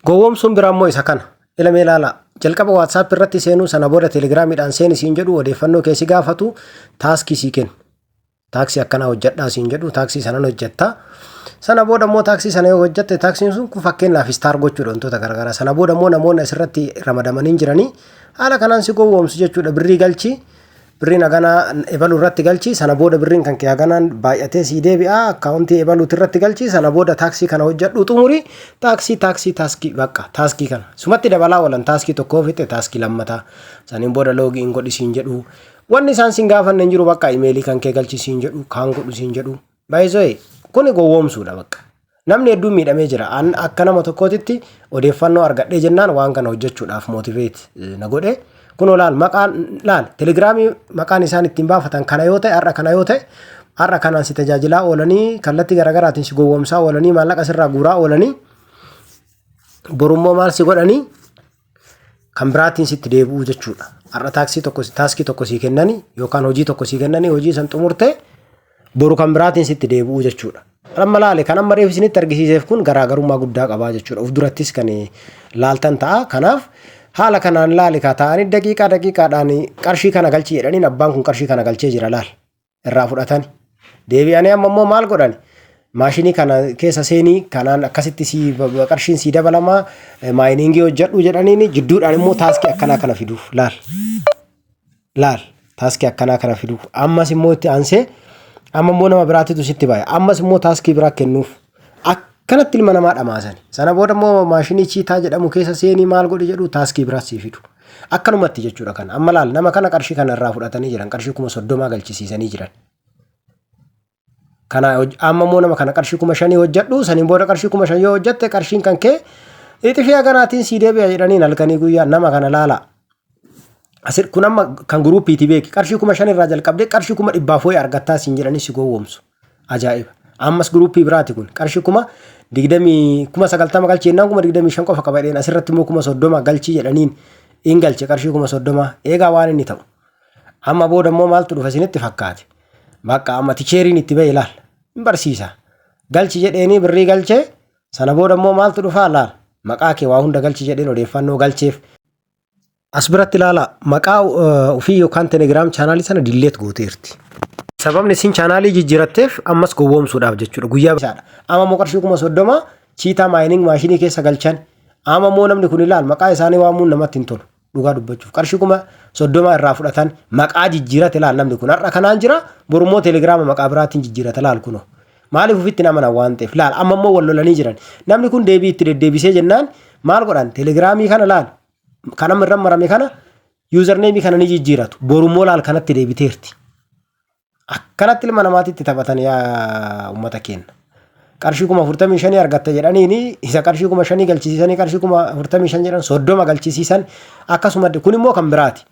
Gowwoomsuun biraa immoo isa kana. Ilma ilaala. Jalqaba WhatsApp irratti seenuu sana booda Telegramiidhaan seeni siin jedhu odeeffannoo keessi gaafatu taaskii sii kennu. Taaksii akkana hojjedhaa siin jedhu taaksii sanan hojjetta. Sana booda immoo taaksii sana yoo hojjette taaksiin sun kun fakkeenyaaf istaar gochuudha wantoota garaagaraa. Sana booda immoo namoonni asirratti ramadamanii jiranii haala kanaan si gowwoomsu jechuudha. Birrii galchi. Birriin haganaa ebaluu irratti galchi. Sana booda birriin kan kee haganaan baay'atee sii deebi'a. Akkaawuntii ebaluuti irratti galchi. Sana booda taaksii kana hojjedhu xumuri. Taaksii bakka taaskii kana. Sumatti dabalaa oolan taaskii tokkoo fixe taaskii lammataa. Saniin booda loogiin godhi siin jedhu. Wanni isaan siin gaafanne hin jiru bakka imeelii kan kee galchi siin jedhu kaan godhu siin jedhu. Baay'isoo kuni gowwoomsuudha bakka. Namni hedduun miidhamee jira. Akka nama tokkootitti odeeffannoo argadhee jennaan waan kana hojjechuudhaaf mootiveet na godhe. Kun laal Telegramii maqaan isaan ittiin baafatan kana yoo ta'e har'a kanaan si tajaajilaa oolanii kallattii garaagaraatiin si gowwoomsaa oolanii maallaqa sirraa guuraa oolanii borummoo maal si godhanii kan biraatiin sitti deebi'uu jechuudha. Har'a taaskii tokko sii kennanii yookaan hojii tokko sii kennanii hojii san xumurtee boru kan biraatiin sitti deebi'uu jechuudha. Amma laale kan amma reef isinitti argisiiseef kun garaagarummaa guddaa qabaa jechuudha. Of durattis kan laaltan ta'a. Kanaaf haala kanaan laali ka ta'anii daqiiqaadhaan qarshii kana galchi jedhaniin abbaan kun qarshii kana galchee jira laal irraa fudhatani. Deebi'anii amma immoo maal godhani? Maashinii kana keessa seenii kanaan akkasitti qarshiin sii dabalamaa maayiningii hojjedhu jedhaniin jidduudhaan immoo taaskii akkanaa kana fiduuf laal taaskii akkanaa kana fiduuf ammas immoo itti aansee amma immoo nama biraatitu sitti baaya ammas immoo taaskii biraa kennuuf akkanatti ilma namaa dhamaasani. Sana booda immoo maashinii chiitaa jedhamu keessa seenii maal godhi jedhu taaskii biraas sii fidu. Akkanumatti jechuudha kana. Amma laal nama kana qarshii kana irraa fudhatanii jiran qarshii 30,000 galchisiisanii jiran. Kana amma immoo nama kana qarshii 5,000 hojjedhu saniin booda qarshii 5,000 yoo hojjette qarshiin kan kee ixifii haganaatiin sii deebi'a jedhaniin halkanii guyyaa nama kana laala. Asir kun amma kan guruupiiti beeki qarshii 5,000 irraa jalqabdee qarshii 100,000 argattaa siin jedhanii si gowwoomsu. Ajaa'iba. Ammas guruupii biraati kun qarshii 90,000 galchi jennaan 25 qofa qabadheen asirratti immoo 30,000 galchi jedhaniin in galche qarshii 30,000 eegaa waan inni ta'u. Amma booda immoo maaltu dhufa isinitti fakkaate? Bakka amma ticheeriin itti ba'e laal hin barsiisa. Galchi jedheeni birrii galchee sana booda immoo maaltu dhufa laal maqaa kee waa hunda galchi jedheen odeeffannoo galcheef. As biratti ilaala maqaa ofii yookaan Telegram chaanaalii sana dilleet gooteerti. Sababni isin chaanaalii jijjiiratteef ammas gowwoomsuudhaaf jechuudha guyyaa bisaadha. Amma immoo qarshii 30,000 chiitaa maayining maashinii keessa galchan. Amma immoo namni kun ilaal maqaa isaanii waamuun namatti hin tolu. Dhugaa dubbachuuf qarshii 30,000 irraa fudhatan maqaa jijjiirate laal namni kun har'a kanaan jira borummoo Telegiraama maqaa biraatiin jijjiirate laal kuno. Maaliif ofitti nama na waan ta'eef laal amma immoo wal lolanii jiran. Namni kun deebii itti deddeebisee jennaan maal godhan Telegiraamii kana laal kanam irra marame kana username kana ni jijjiiratu borummoo laal kanatti deebiteerti. Akkanatti ilma namaatitti taphatan yaa uummata keenya. Qarshii 45,000 argatta jedhaniini isa qarshii 5,000 galchisiisanii qarshii 45,000 jedhan 30 galchisiisan akkasuma kun immoo kan biraati.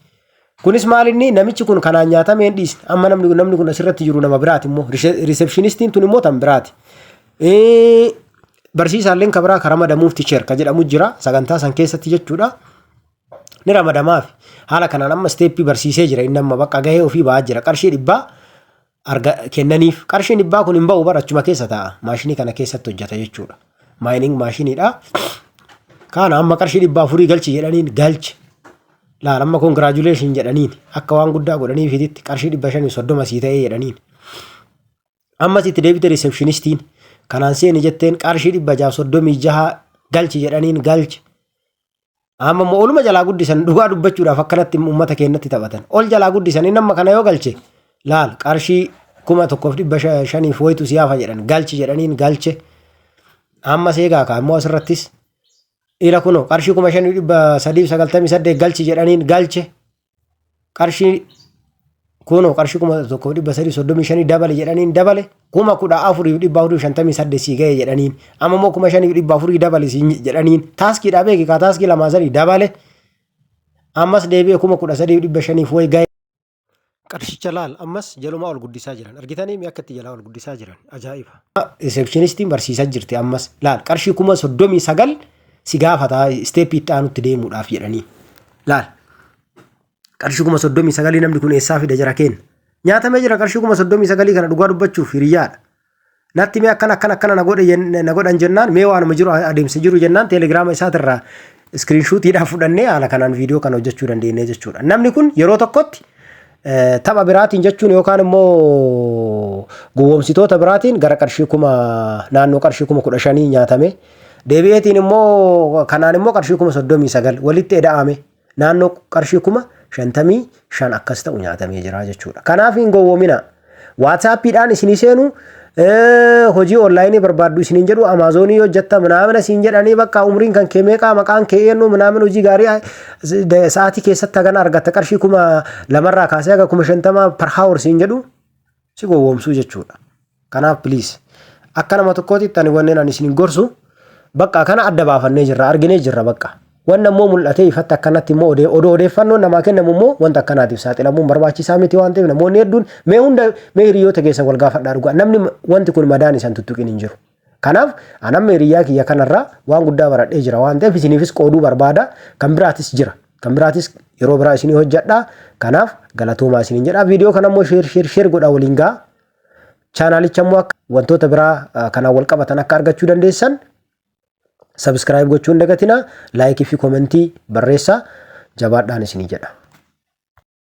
Kunis maal inni namichi kun kanaan nyaatamee hin dhiisne amma namni kun asirratti jiru nama biraati immoo receptionistiin tun immoo tan biraati. Barsiisaalleen kan biraa ramadamuuf ticheer kan jedhamu jira sagantaa san keessatti jechuudha. Ni ramadamaaf haala kanaan amma steeppii barsiisee jira inni amma bakka gahee ofii ba'aa jira qarshii 100 kennaniif qarshiin 100 kun hin ba'u barachuma keessa ta'a maashinii kana keessatti hojjeta jechuudha. Maayining maashiniidha. Kana amma qarshii 400 galchi jedhaniin galchi. Laal amma congratulation jedhaniin akka waan guddaa godhanii fititti qarshii 530 sii ta'ee jedhaniin. Ammas itti deebite receptionistiin kanaan seeni jetteen qarshii 636 galchi jedhaniin galchi. Amma immoo oluma jalaa guddisan dhugaa dubbachuudhaaf akkanatti uummata keenyatti taphatan. Ol jalaa guddisan inni amma kana yoo galche laal qarshii 1,500 wayitu siyaafa jedhan galchi jedhaniin galche. Amma seegaa kaa immoo asirrattis ila kuno qarshii 5,398 galchi jedhaniin galche. Qarshii kuno qarshii 1,335 dabale jedhaniin dabale 14,458 sii ga'e jedhaniin amma immoo 5,400 dabale jedhaniin taaskiidhaa beeki kaa taaskii 2 dabale ammas deebi'ee 13,500 wayi ga'e. Qarshicha laal ammas jalumaa ol guddisaa jiran argitanii mi akkatti jalaa ol guddisaa jiran ajaa'iba. Receptionistiin barsiisaa jirti ammas laal qarshii 39 si gaafataa steeppii itti aanutti deemuudhaaf jedhanii laal. Qarshii 39 namni kun eessaa fide jira kenna. Nyaatamee jira qarshii 39 kana dhugaa dubbachuuf hiriyyaadha. natti mee akkana na godhan jennaan mee waanuma jiru adeemsa jiru jennaan teelegiraama isaatirraa iskiriinshuutiidhaan fudhannee haala kanaan viidiyoo kana hojjechuu dandeenye jechuudha. Namni kun yeroo tokkotti tapha biraatiin jechuun yookaan immoo gowwoomsitoota biraatiin gara naannoo qarshii 15,000 nyaatame. Deebi'eetiin immoo kanaan immoo qarshii 39 walitti eda'ame naannoo qarshii 55,000 akkas ta'u nyaatamee jira jechuudha. Kanaaf hin gowwoomina. WhatsAppiidhaan isinii seenu hojii onlaayinii barbaaddu isiniin jedhu Amaazonii hojjetta manaamina siin jedhanii bakka umriin kan kee meeqa maqaan kee eenyu manaamina hojii gaarii sa'aatii keessatti hagana argatta qarshii 2,000 kaasee haga 50,000 per hour siin jedhu si gowwoomsuu jechuudha. Kanaaf please akka nama tokkootti ani wanneen ani isiniin gorsu bakka kana adda baafannee jirra arginee jirra bakka. Wanna immoo mul'atee ifatti akkanatti immoo odeeffannoo namaa kennamu immoo wanta akkanaatiif saaxilamuun barbaachisaa miti waan ta'eef namoonni hedduun mee hiriyoota keessan wal gaafadhaa dhugaa namni wanti kun madaan isaan tuttuqin hin jiru. Kanaaf anam hiriyaa kiyya kanarraa waan guddaa baradhee jira waan ta'eef isiniifis qooduu barbaada kan biraatis jira. Kan biraatis yeroo biraa isinii hojjedhaa. Kanaaf galatoomaa isiniin jedha. Viidiyoo kana immoo sheer godhaa waliin gaa. Chaanaalicha immoo wantoota biraa kanaan wal qabatan akka argachuu dandeessan subscribe gochuun dagatina, like fi commentii barreessaa jabaadhaan isinii jedha.